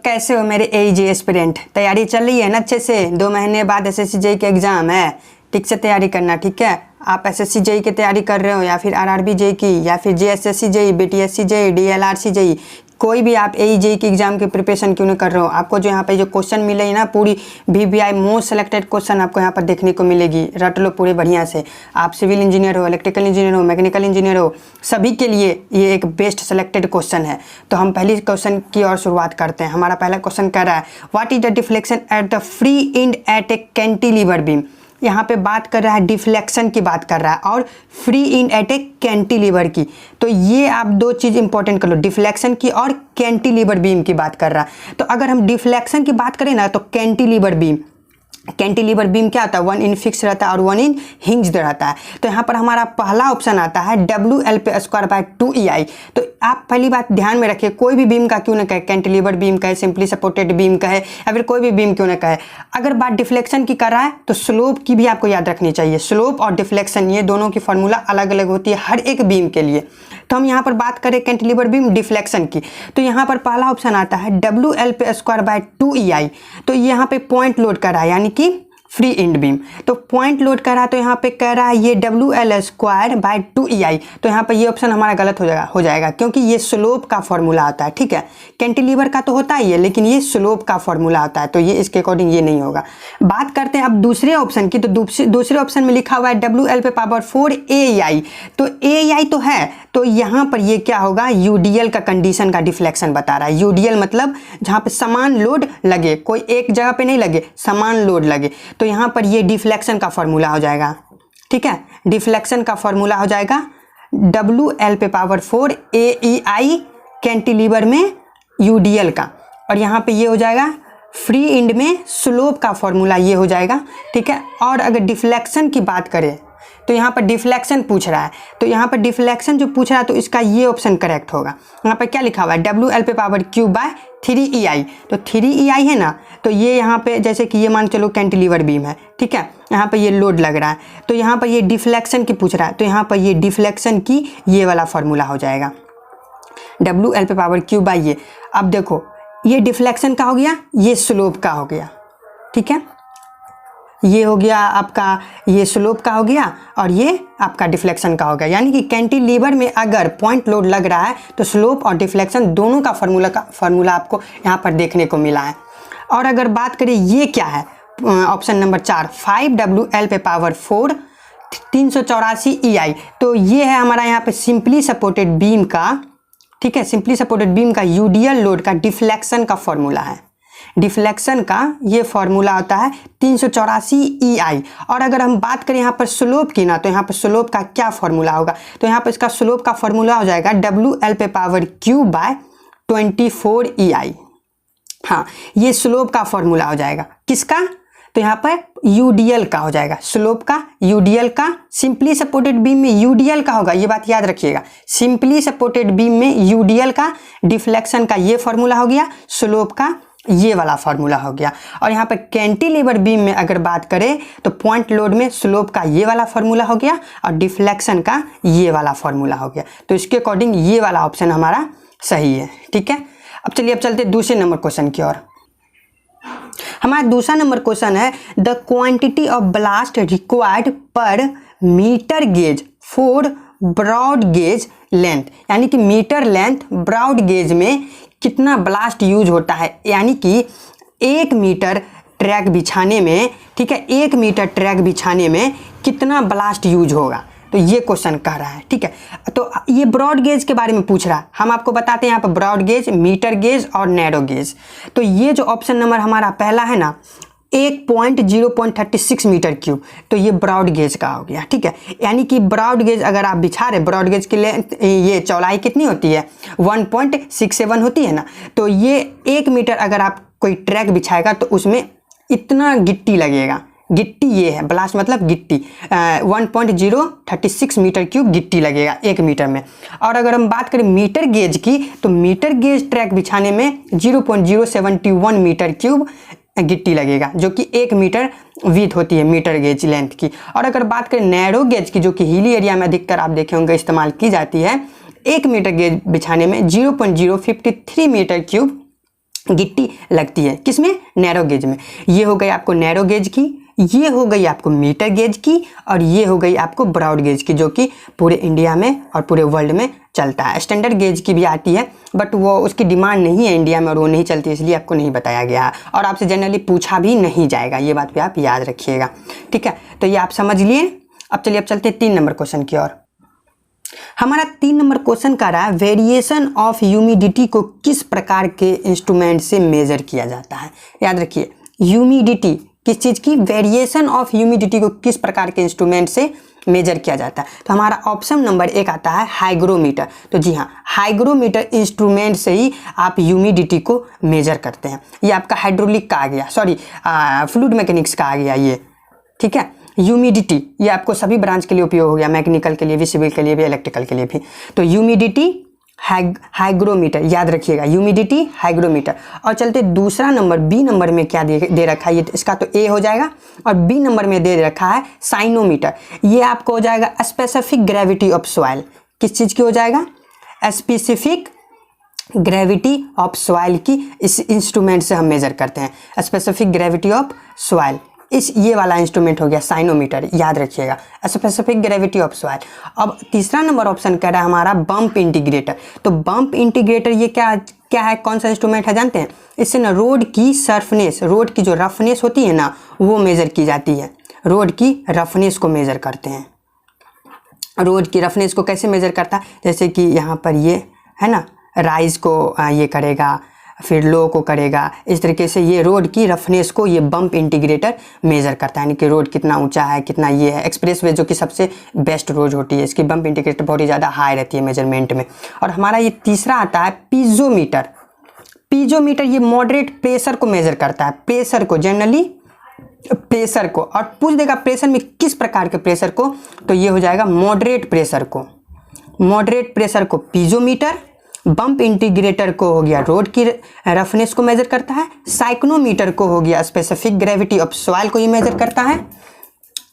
कैसे हो मेरे एईजी एस्पिरेंट? तैयारी चल रही है ना अच्छे से? 2 महीने बाद एसएससी जेईई के एग्ज़ाम है, ठीक से तैयारी करना, ठीक है। आप एसएससी जेईई की तैयारी कर रहे हो या फिर आरआरबी जेईई की या फिर JSSC JEE, BTSC JEE, DLRC JEE, कोई भी आप एई जेईई की एग्जाम की प्रिपरेशन क्यों नहीं कर रहे हो, आपको जो यहाँ पे जो क्वेश्चन मिलेगी ना, पूरी वीवीआई मोस्ट सेलेक्टेड क्वेश्चन आपको यहाँ पर देखने को मिलेगी। रट लो पूरे बढ़िया से। आप सिविल इंजीनियर हो, इलेक्ट्रिकल इंजीनियर हो, मैकेनिकल इंजीनियर हो, सभी के लिए ये एक बेस्ट सेलेक्टेड क्वेश्चन है। तो हम पहले क्वेश्चन की ओर शुरुआत करते हैं। हमारा पहला क्वेश्चन कह रहा है what is the deflection at the free end at a cantilever beam. यहाँ पे बात कर रहा है डिफ्लेक्शन की बात कर रहा है और free end at a cantilever की। तो ये आप दो चीज़ इंपॉर्टेंट कर लो, डिफ्लेक्शन की और कैंटिलीवर बीम की बात कर रहा है। तो अगर हम डिफ्लेक्शन की बात करें ना, तो कैंटिलीवर बीम, कैंटिलीवर बीम क्या होता है, 1 इन फिक्स रहता है और 1 इन हिंज्ड रहता है। तो यहाँ पर हमारा पहला ऑप्शन आता है WL/2EI। तो आप पहली बात ध्यान में रखिए, कोई भी बीम का क्यों ना कहे, कैंटिलीवर बीम कहे, सिंपली सपोर्टेड बीम कहे या फिर कोई भी बीम क्यों ना कहे, अगर बात डिफ्लेक्शन की कर रहा है तो स्लोप की भी आपको याद रखनी चाहिए। स्लोप और डिफ्लेक्शन ये दोनों की फॉर्मूला अलग अलग होती है हर एक बीम के लिए। तो हम यहाँ पर बात करें कैंटिलीवर बीम डिफ्लेक्शन की, तो यहाँ पर पहला ऑप्शन आता है WL/2EI। तो यहाँ पे पॉइंट लोड कर रहा है यानी कि फ्री एंड बीम, तो पॉइंट लोड कर रहा है, तो यहाँ पे कह रहा है ये WL/2EI। तो यहाँ पे ये ऑप्शन हमारा गलत हो जाएगा क्योंकि ये स्लोप का फॉर्मूला आता है, ठीक है। कैंटिलीवर का तो होता ही है लेकिन ये स्लोप का फॉर्मूला आता है, तो ये इसके अकॉर्डिंग ये नहीं होगा। बात करते हैं अब दूसरे ऑप्शन की, तो दूसरे ऑप्शन में लिखा हुआ है WL/4AEI। तो AEI तो है, तो यहाँ पर ये क्या होगा, UDL का कंडीशन का डिफ्लेक्शन बता रहा है। UDL मतलब जहाँ पे समान लोड लगे, कोई एक जगह पे नहीं लगे, समान लोड लगे। तो यहाँ पर ये डिफ्लेक्शन का फॉर्मूला हो जाएगा, ठीक है। डिफ्लेक्शन का फॉर्मूला हो जाएगा WL/4AEI कैंटिलीवर में UDL का, और यहाँ पे ये हो जाएगा फ्री एंड में स्लोप का फॉर्मूला ये हो जाएगा, ठीक है। और अगर डिफ्लेक्शन की बात करें तो यहाँ पर डिफ्लेक्शन पूछ रहा है, तो यहाँ पर डिफ्लेक्शन जो पूछ रहा है तो इसका ये ऑप्शन करेक्ट होगा। यहाँ पर क्या लिखा हुआ है WL/3EI। तो 3EI है ना, तो ये यहाँ पे जैसे कि ये मान चलो कैंटिलीवर बीम है, ठीक है। यहाँ पे ये लोड लग रहा है, तो यहाँ पर ये डिफ्लेक्शन की पूछ रहा है, तो यहाँ पर ये डिफ्लेक्शन की ये वाला फॉर्मूला हो जाएगा WL/3 अब देखो ये डिफ्लेक्शन का हो गया, ये स्लोप का हो गया, ठीक है। ये हो गया आपका, ये स्लोप का हो गया और ये आपका डिफ्लेक्शन का हो गया। यानी कि कैंटिलीवर में अगर पॉइंट लोड लग रहा है तो स्लोप और डिफ्लेक्शन दोनों का फॉर्मूला आपको यहाँ पर देखने को मिला है। और अगर बात करें ये क्या है, ऑप्शन नंबर 4 5WL/4 384EI। तो ये है हमारा यहाँ पे सिंपली सपोर्टेड बीम का, ठीक है, सिंपली सपोर्टेड बीम का UDL लोड का डिफ्लेक्शन का फॉर्मूला है। डिफ्लेक्शन का ये फॉर्मूला आता है 384EI। और अगर हम बात करें यहाँ पर स्लोप की ना, तो यहाँ पर स्लोप का क्या फॉर्मूला होगा, तो यहाँ पर इसका स्लोप का फॉर्मूला हो जाएगा WL/3/24EI। हाँ, ये स्लोप का फॉर्मूला हो जाएगा, किसका, तो यहाँ पर UDL का हो जाएगा, स्लोप का UDL का। सिंपली सपोर्टेड बीम में UDL का होगा, ये बात याद रखिएगा। सिंपली सपोर्टेड बीम में UDL का, डिफ्लेक्शन का ये फॉर्मूला हो गया, स्लोप का ये वाला फॉर्मूला हो गया। और यहाँ पर कैंटिलीवर बीम में अगर बात करें तो पॉइंट लोड में स्लोप का ये वाला फॉर्मूला हो गया और डिफ्लेक्शन का ये वाला फॉर्मूला हो गया। तो इसके अकॉर्डिंग ये वाला ऑप्शन हमारा सही है, ठीक है। अब चलिए अब चलते दूसरे नंबर क्वेश्चन की ओर। हमारा दूसरा नंबर क्वेश्चन है the quantity of blast required पर metre gauge for broad gauge length. यानी कि मीटर लेंथ ब्रॉड गेज में कितना ब्लास्ट यूज होता है, यानी कि 1 मीटर ट्रैक बिछाने में, ठीक है, 1 मीटर ट्रैक बिछाने में कितना ब्लास्ट यूज होगा। तो ये क्वेश्चन कह रहा है, ठीक है। तो ये ब्रॉड गेज के बारे में पूछ रहा है। हम आपको बताते हैं यहाँ पर ब्रॉड गेज, मीटर गेज और नैरो गेज। तो ये जो ऑप्शन नंबर हमारा पहला है ना, 1.036 मीटर क्यूब, तो ये ब्रॉड गेज का हो गया, ठीक है। यानी कि ब्रॉड गेज अगर आप बिछा रहे, ब्रॉड गेज की लेंथ, ये चौड़ाई कितनी होती है, 1.67 होती है ना। तो ये 1 मीटर अगर आप कोई ट्रैक बिछाएगा तो उसमें इतना गिट्टी लगेगा। गिट्टी ये है, ब्लास्ट मतलब गिट्टी, 1.036 मीटर क्यूब गिट्टी लगेगा 1 मीटर में। और अगर हम बात करें मीटर गेज की, तो मीटर गेज ट्रैक बिछाने में 0.071 मीटर क्यूब गिट्टी लगेगा, जो कि 1 मीटर विड्थ होती है मीटर गेज लेंथ की। और अगर बात करें नैरो गेज की, जो कि हिली एरिया में अधिकतर आप देखे होंगे इस्तेमाल की जाती है, 1 मीटर गेज बिछाने में 0.053 मीटर क्यूब गिट्टी लगती है, किसमें? नैरो गेज में। ये हो गई आपको नैरो गेज की, ये हो गई आपको मीटर गेज की, और ये हो गई आपको ब्रॉड गेज की, जो कि पूरे इंडिया में और पूरे वर्ल्ड में चलता है। स्टैंडर्ड गेज की भी आती है, बट वो उसकी डिमांड नहीं है इंडिया में और वो नहीं चलती, इसलिए आपको नहीं बताया गया और आपसे जनरली पूछा भी नहीं जाएगा, ये बात भी आप याद रखिएगा, ठीक है। तो ये आप समझ लिए। अब चलिए, अब चलते हैं 3 नंबर क्वेश्चन की ओर। हमारा 3 नंबर क्वेश्चन का रहा है, वेरिएशन ऑफ ह्यूमिडिटी को किस प्रकार के इंस्ट्रूमेंट से मेजर किया जाता है। याद रखिए, ह्यूमिडिटी किस चीज़ की, वेरिएशन ऑफ ह्यूमिडिटी को किस प्रकार के इंस्ट्रूमेंट से मेजर किया जाता है। तो हमारा ऑप्शन नंबर 1 आता है हाइग्रोमीटर। तो जी हाँ, हाइग्रोमीटर इंस्ट्रूमेंट से ही आप ह्यूमिडिटी को मेजर करते हैं। ये आपका हाइड्रोलिक का आ गया, सॉरी फ्लूइड मैकेनिक्स का आ गया ये, ठीक है। ह्यूमिडिटी ये आपको सभी ब्रांच के लिए उपयोग हो गया, मैकेनिकल के लिए भी, सिविल के लिए भी, इलेक्ट्रिकल के लिए भी। तो ह्यूमिडिटी हाइग्रोमीटर, याद रखिएगा, ह्यूमिडिटी हाइग्रोमीटर। और चलते दूसरा नंबर, बी नंबर में क्या दे रखा है, ये इसका तो ए हो जाएगा, और बी नंबर में दे रखा है साइनोमीटर। ये आपको हो जाएगा स्पेसिफिक ग्रेविटी ऑफ सॉइल। किस चीज़ की हो जाएगा? स्पेसिफिक ग्रेविटी ऑफ सॉइल की इस इंस्ट्रूमेंट से हम मेजर करते हैं। स्पेसिफिक ग्रेविटी ऑफ सॉइल, इस ये वाला इंस्ट्रूमेंट हो गया साइनोमीटर, याद रखिएगा, स्पेसिफिक ग्रेविटी ऑफ सॉइल। अब तीसरा नंबर ऑप्शन कह रहा है हमारा बम्प इंटीग्रेटर। तो बम्प इंटीग्रेटर ये क्या है, कौन सा इंस्ट्रूमेंट है जानते हैं? इससे ना रोड की सरफनेस, रोड की जो रफनेस होती है ना, वो मेजर की जाती है। रोड की रफनेस को मेजर करते हैं। रोड की रफनेस को कैसे मेजर करता है? जैसे कि यहाँ पर ये है ना, राइज को ये करेगा, फिर लो को करेगा, इस तरीके से ये रोड की रफनेस को ये बम्प इंटीग्रेटर मेजर करता है, यानी कि रोड कितना ऊंचा है, कितना ये है। एक्सप्रेसवे जो कि सबसे बेस्ट रोड होती है, इसकी बम्प इंटीग्रेटर बहुत ही ज़्यादा हाई रहती है मेजरमेंट में। और हमारा ये तीसरा आता है पीजोमीटर। पीजोमीटर ये मॉडरेट प्रेशर को मेजर करता है, प्रेशर को, जनरली प्रेशर को, और पूछ देगा प्रेशर में किस प्रकार के प्रेशर को, तो ये हो जाएगा मॉडरेट प्रेशर को। मॉडरेट प्रेशर को पीजोमीटर, बम्प इंटीग्रेटर को हो गया रोड की रफनेस को मेजर करता है, साइक्लोमीटर को हो गया स्पेसिफिक ग्रेविटी ऑफ सॉइल को ये मेजर करता है,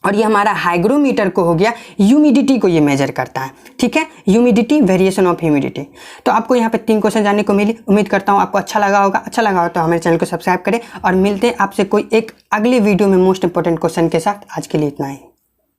और ये हमारा हाइग्रोमीटर को हो गया ह्यूमिडिटी को ये मेजर करता है, ठीक है। Humidity, variation of humidity. तो आपको यहाँ पे 3 क्वेश्चन जानने को मिली, उम्मीद करता हूँ आपको अच्छा लगा होगा। अच्छा लगा हो तो हमारे चैनल को सब्सक्राइब करें, और मिलते हैं आपसे कोई एक अगले वीडियो में मोस्ट इंपॉर्टेंट क्वेश्चन के साथ। आज के लिए इतना ही।